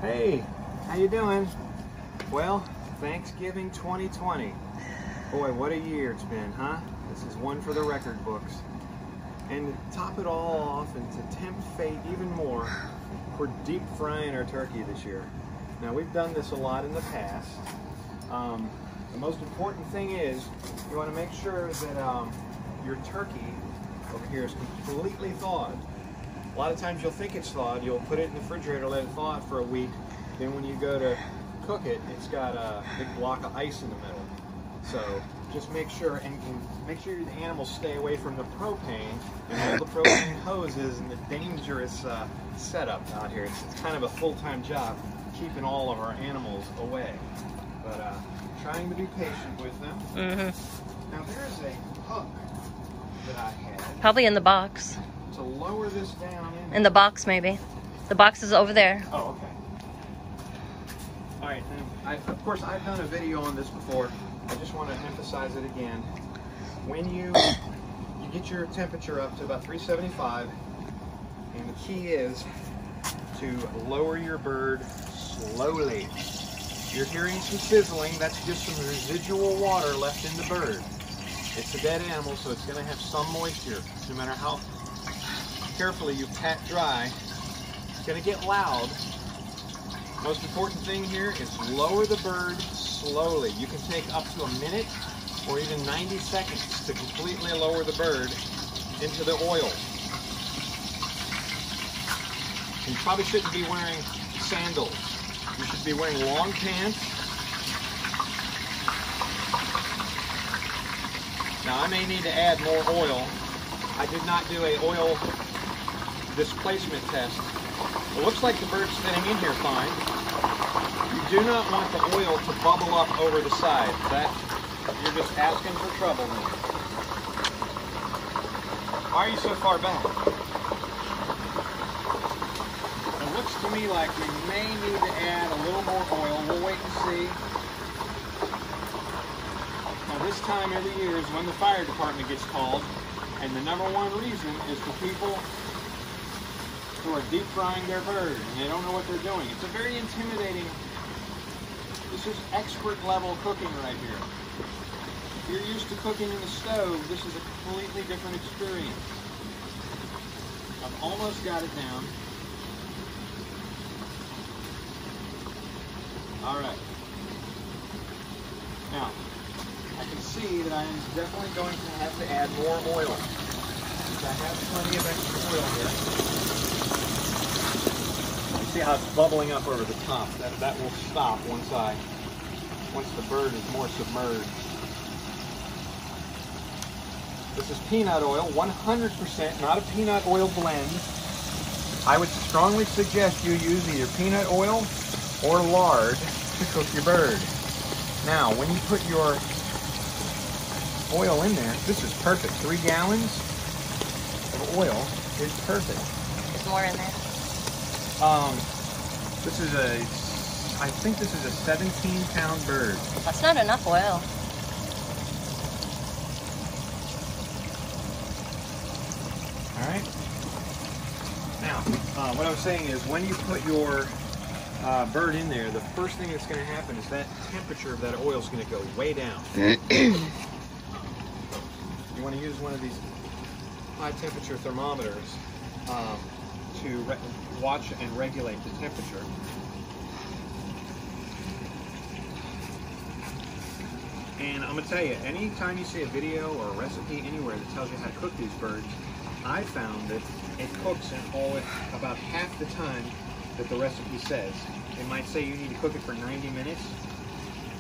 Hey, how you doing? Well, Thanksgiving 2020. Boy, what a year it's been, huh? This is one for the record books. And to top it all off and to tempt fate even more, we're deep frying our turkey this year. Now, we've done this a lot in the past. The most important thing is you want to make sure that your turkey over here is completely thawed. A lot of times you'll think it's thawed, you'll put it in the refrigerator, let it thaw for a week, then when you go to cook it, it's got a big block of ice in the middle. So just make sure, and make sure the animals stay away from the propane and all the propane hoses and the dangerous setup out here. It's kind of a full-time job keeping all of our animals away. But trying to be patient with them. Mm-hmm. Now there's a hook that I had. Probably in the box. To lower this down in the box, maybe. The box is over there. Oh, okay. All right, and of course I've done a video on this before. I just want to emphasize it again. When you get your temperature up to about 375, and the key is to lower your bird slowly. You're hearing some sizzling. That's just some residual water left in the bird. It's a dead animal, so it's going to have some moisture. No matter how carefully you pat dry, it's going to get loud. Most important thing here is lower the bird slowly. You can take up to a minute or even 90 seconds to completely lower the bird into the oil. You probably shouldn't be wearing sandals. You should be wearing long pants. Now I may need to add more oil. I did not do an oil displacement test. It looks like the bird's fitting in here fine. You do not want the oil to bubble up over the side. That you're just asking for trouble now. Why are you so far back? It looks to me like we may need to add a little more oil. We'll wait and see. Now this time every year is when the fire department gets called, and the number one reason is for people who are deep frying their bird and they don't know what they're doing. It's a very intimidating, this is expert level cooking right here. If you're used to cooking in the stove, this is a completely different experience. I've almost got it down. Alright. Now, I can see that I am definitely going to have to add more oil. I have plenty of extra oil here. See how it's bubbling up over the top. That will stop once the bird is more submerged. This is peanut oil, 100%, not a peanut oil blend. I would strongly suggest you use either peanut oil or lard to cook your bird. Now, when you put your oil in there, this is perfect. 3 gallons of oil is perfect. There's more in there. This is I think this is a 17-pound bird. That's not enough oil. All right. Now, what I was saying is when you put your bird in there, the first thing that's going to happen is that temperature of that oil is going to go way down. You want to use one of these high temperature thermometers to watch and regulate the temperature. And I'm going to tell you, anytime you see a video or a recipe anywhere that tells you how to cook these birds, I found that it cooks in about half the time that the recipe says. It might say you need to cook it for 90 minutes.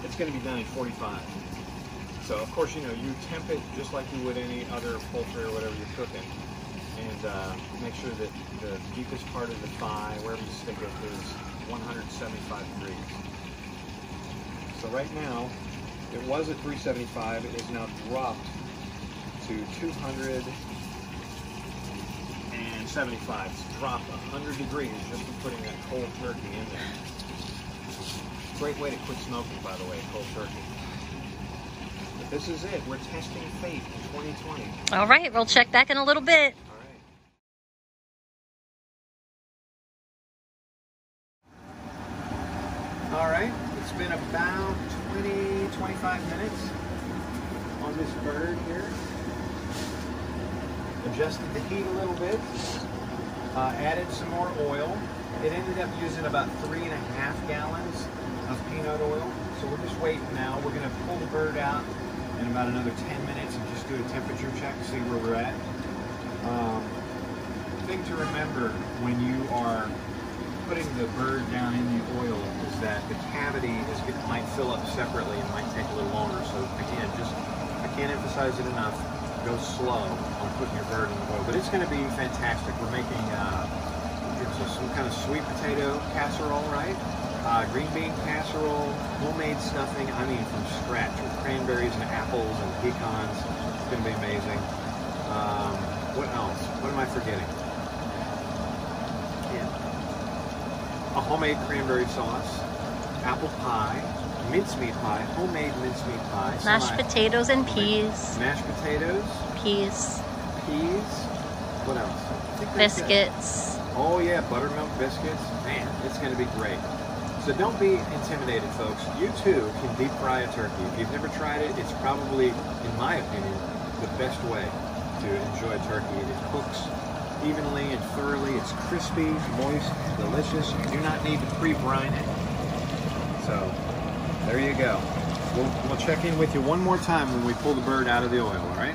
It's going to be done in 45. So of course, you know, you temp it just like you would any other poultry or whatever you're cooking. And make sure that the deepest part of the thigh, wherever you stick it, is 175 degrees. So right now, it was at 375. It is now dropped to 275. It's dropped 100 degrees just from putting that cold turkey in there. Great way to quit smoking, by the way, cold turkey. But this is it. We're testing fate in 2020. All right, we'll check back in a little bit. All right. All right, it's been about 20-25 minutes on this bird here. Adjusted the heat a little bit, added some more oil. It ended up using about 3.5 gallons of peanut oil. So we're just waiting now. We're gonna pull the bird out in about another 10 minutes and just do a temperature check to see where we're at. Thing to remember when you are putting the bird down in the oil is that the cavity might fill up separately and might take a little longer. So again, I can't emphasize it enough. Go slow on putting your bird in the oil, but it's going to be fantastic. We're making some kind of sweet potato casserole, right? Green bean casserole, homemade stuffing. I mean, from scratch with cranberries and apples and pecans. It's going to be amazing. What else? What am I forgetting? A homemade cranberry sauce, apple pie, mincemeat pie, homemade mincemeat pie. Mashed potatoes and peas. Mashed potatoes. Peas. Peas. What else? Biscuits. Oh yeah, buttermilk biscuits. Man, it's going to be great. So don't be intimidated, folks. You too can deep fry a turkey. If you've never tried it, it's probably, in my opinion, the best way to enjoy turkey. It cooks evenly and thoroughly. It's crispy, moist, delicious. You do not need to pre-brine it. So there you go. We'll check in with you one more time when we pull the bird out of the oil, all right?